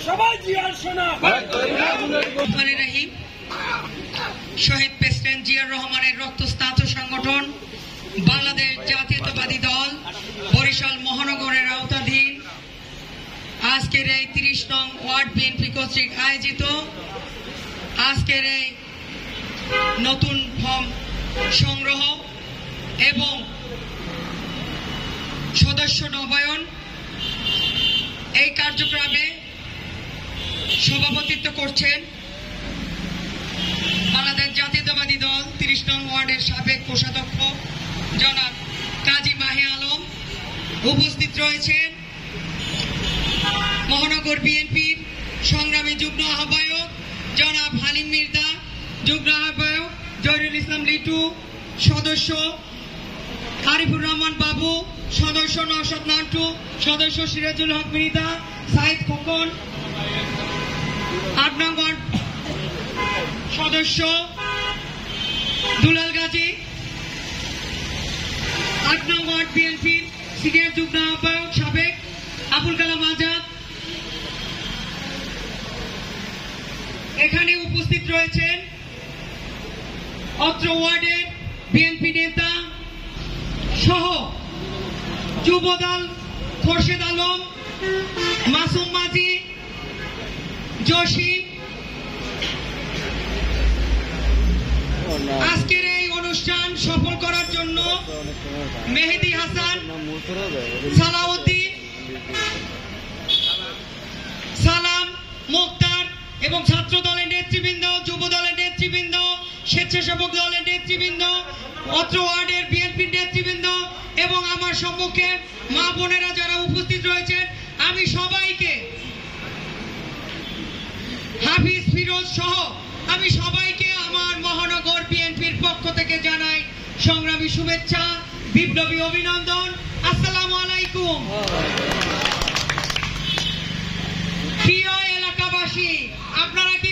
সবাই জিয়ার সোনা। শহীদ প্রেসিডেন্ট জিয়াউর রহমানের রক্তস্নাত সংগঠন বাংলাদেশ জাতীয়তাবাদী দল বরিশাল মহানগরের আওতাধীন আজকের এই ৩০ নং ওয়ার্ড বিএনপি কর্তৃক আয়োজিত আজকের এই নতুন ফর্ম সংগ্রহ এবং সদস্য নবায়ন এই কার্যক্রমে সভাপতিত্ব করছেন বাংলাদেশ জাতীয়তাবাদী দল ৩০ নং ওয়ার্ডের সাবেক কোষাধ্যক্ষ জনাব কাজী মাহে আলম। উপস্থিত রয়েছেন মহানগর বিএনপির সংগ্রামী যুগ্ম আহ্বায়ক জনাব হালিম মির্জা, যুগ্ম আহ্বায়ক জহিরুল ইসলাম লিটু, সদস্য আরিফুর রহমান বাবু, সদস্য নওশাদ নান্টু, সদস্য সিরাজুল হক মৃধা, সাইদ খোকন, ৮ নং ওয়ার্ড সদস্য দুলাল গাজী, ৮ নং ওয়ার্ড বিএনপির সিনিয়র যুগ্ম আহ্বায়ক সাবেক আবুল কালাম আজাদ। এখানে উপস্থিত রয়েছেন অত্র ওয়ার্ডের বিএনপি নেতা সহ যুবদল খোরশেদ আলম, মাসুম মাঝি, জসিম। আজকের এই অনুষ্ঠান সফল করার জন্য মেহেদি হাসান, সালাউদ্দিন, সালাম, মুক্তার এবং ছাত্র দলের নেতৃবৃন্দ, যুব দলের নেতৃবৃন্দ, স্বেচ্ছাসেবক দলের নেতৃবৃন্দ, অত্র ওয়ার্ডের বিএনপির নেতৃবৃন্দ এবং আমার সম্মুখে মা বোনেরা যারা উপস্থিত রয়েছেন, আমি সবাইকে হাফিজ ফিরোজ সহ আমি সবাইকে আমার মহানগর বিএনপির পক্ষ থেকে জানাই সংগ্রামী শুভেচ্ছা, বিপ্লবী অভিনন্দন। আসসালামু আলাইকুম। প্রিয় এলাকাবাসী, আপনারা কি